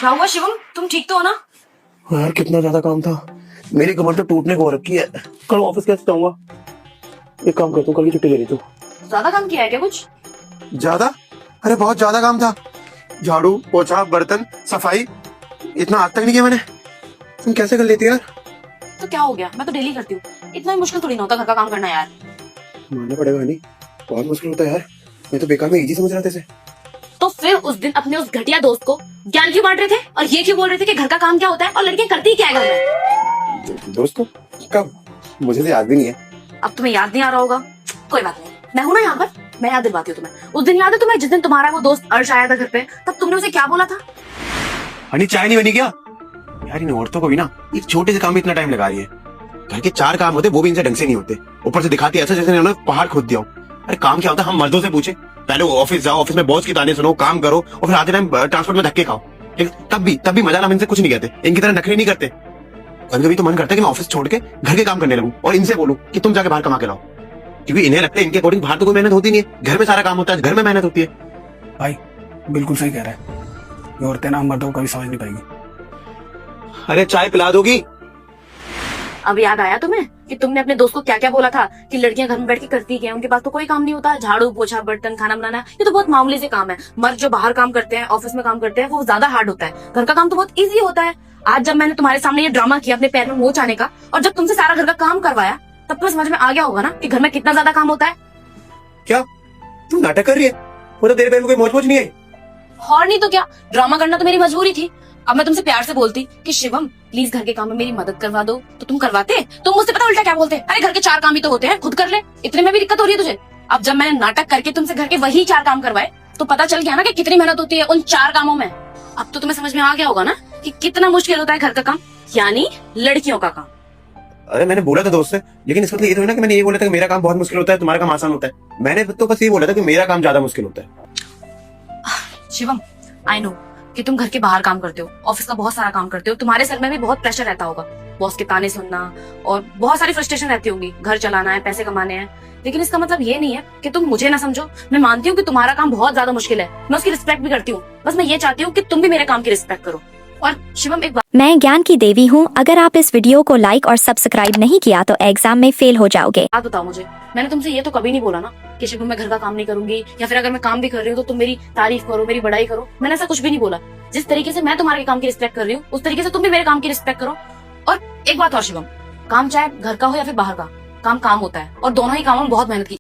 क्या हुआ शिवम, तुम ठीक तो हो ना? यार कितना ज्यादा काम था, मेरी कमर तो टूटने को हो रखी है। कल ऑफिस कैसे जाऊंगा? एक काम करता हूँ, कल की छुट्टी ले लेता हूँ। ज्यादा काम किया है क्या कुछ? ज्यादा? अरे बहुत ज्यादा काम था। झाड़ू पोछा बर्तन सफाई, इतना आज तक नहीं किया मैंने। तुम कैसे कर लेती यार? तो क्या हो गया, मैं तो डेली करती हूँ। इतना भी मुश्किल थोड़ी ना होता घर का काम करना यार। मानना पड़ेगा नहीं, बहुत मुश्किल होता है यार। मैं तो बेकार में इजी समझ रहा था इसे। तो फिर उस दिन अपने उस घटिया दोस्त को ज्ञान क्यों बांट रहे थे और ये क्यों बोल रहे थे कि घर का काम क्या होता है और लड़कियां करती क्या है घर में? दोस्त को कब? मुझे तो याद भी नहीं है। अब तुम्हें याद नहीं आ रहा होगा, कोई बात नहीं, मैं हूं ना यहाँ पर, मैं याद दिलवाती हूँ तुम्हें। उस दिन याद है तुम्हें, जिस दिन तुम्हारा वो दोस्त अर्श आया था घर पे, तब तुमने उसे क्या बोला था? हनी चाय नहीं बनी क्या? यार इन औरतों को भी ना एक छोटे से काम में इतना टाइम लगा रही है। घर के 4 काम होते वो भी इनसे ढंग से नहीं होते, ऊपर से दिखाती है ऐसा जैसे इन्होंने पहाड़ खोद दिया हो। अरे काम क्या होता है हम मर्दों से पूछे। पहले वो ऑफिस जाओ, ऑफिस में बॉस की ताने सुनो, काम करो और फिर आते टाइम ट्रांसपोर्ट में धक्के खाओ। तब भी मजा हम इनसे कुछ नहीं कहते, इनकी तरह नखरे नहीं करते। कभी कभी तो मन करता है कि मैं ऑफिस छोड़ के घर के काम करने लगूं और इनसे बोलूं कि तुम जाके बाहर कमा के लाओ, क्योंकि इन्हें लगता है इनके अकॉर्डिंग बाहर तो कोई मेहनत होती नहीं है, घर में सारा काम होता है, घर में मेहनत होती है। भाई बिल्कुल सही कह रहा है, ये औरतें ना हम मर्दों को कभी समझ नहीं पाएंगी। अरे चाय पिला दोगी? अब याद आया तुम्हें कि तुमने अपने दोस्त को क्या क्या बोला था कि लड़कियां घर में बैठ के करती क्या है, उनके पास तो कोई काम नहीं होता, झाड़ू पोछा बर्तन खाना बनाना ये तो बहुत मामूली से काम है। मर्द जो बाहर काम करते हैं, ऑफिस में काम करते हैं, वो ज्यादा हार्ड होता है। घर का काम तो बहुत इजी होता है। आज जब मैंने तुम्हारे सामने ये ड्रामा किया अपने पैर में मोच आने का, और जब तुमसे सारा घर का काम करवाया, तब तुम्हें समझ में आ गया होगा ना कि घर में कितना ज्यादा काम होता है। क्या तुम नाटक कर रही है? वो तो तेरे पैर में कोई मोच नहीं है। और नहीं तो क्या, ड्रामा करना तो मेरी मजबूरी थी। अब मैं तुमसे प्यार से बोलती कि शिवम प्लीज घर के काम में मेरी मदद करवा दो, तो तुम करवाते? तुम मुझसे पता उल्टा क्या बोलते, अरे घर के 4 काम ही तो होते हैं, खुद कर ले, इतने में भी दिक्कत हो रही है तुझे। अब जब मैंने नाटक करके तुमसे घर के वही 4 काम करवाए, तो पता चल गया ना कि कितनी मेहनत होती है उन 4 कामों में। अब तो तुम्हें समझ में आ गया होगा ना कि कितना मुश्किल होता है घर का काम, यानी लड़कियों का काम। अरे मैंने बोला था दोस्त से, लेकिन इस मतलब ये तो है ना कि मैंने ये बोला था कि मेरा काम बहुत मुश्किल होता है, तुम्हारा काम आसान होता है। मैंने तो बस ये बोला था कि मेरा काम ज्यादा मुश्किल होता है। शिवम आई नो कि तुम घर के बाहर काम करते हो, ऑफिस का बहुत सारा काम करते हो, तुम्हारे सर में भी बहुत प्रेशर रहता होगा, बॉस के ताने सुनना और बहुत सारी फ्रस्ट्रेशन रहती होंगी, घर चलाना है, पैसे कमाने हैं। लेकिन इसका मतलब ये नहीं है कि तुम मुझे ना समझो। मैं मानती हूँ कि तुम्हारा काम बहुत ज्यादा मुश्किल है, मैं उसकी रिस्पेक्ट भी करती हूँ। बस मैं ये चाहती हूँ कि तुम भी मेरे काम की रिस्पेक्ट करो। और शिवम एक बात मैं ज्ञान की देवी हूँ। अगर आप इस वीडियो को लाइक और सब्सक्राइब नहीं किया तो एग्जाम में फेल हो जाओगे। बताओ मुझे, मैंने तुमसे ये तो कभी नहीं बोला ना कि शिवम मैं घर का काम नहीं करूंगी, या फिर अगर मैं काम भी कर रही हूँ तो तुम मेरी तारीफ करो, मेरी बड़ाई करो। मैंने ऐसा कुछ भी नहीं बोला। जिस तरीके से मैं तुम्हारे काम की रिस्पेक्ट कर रही हूँ, उस तरीके से तुम भी मेरे काम की रिस्पेक्ट करो। और एक बात और शिवम, काम चाहे घर का हो या फिर बाहर का, काम काम होता है और दोनों ही कामों में बहुत मेहनत की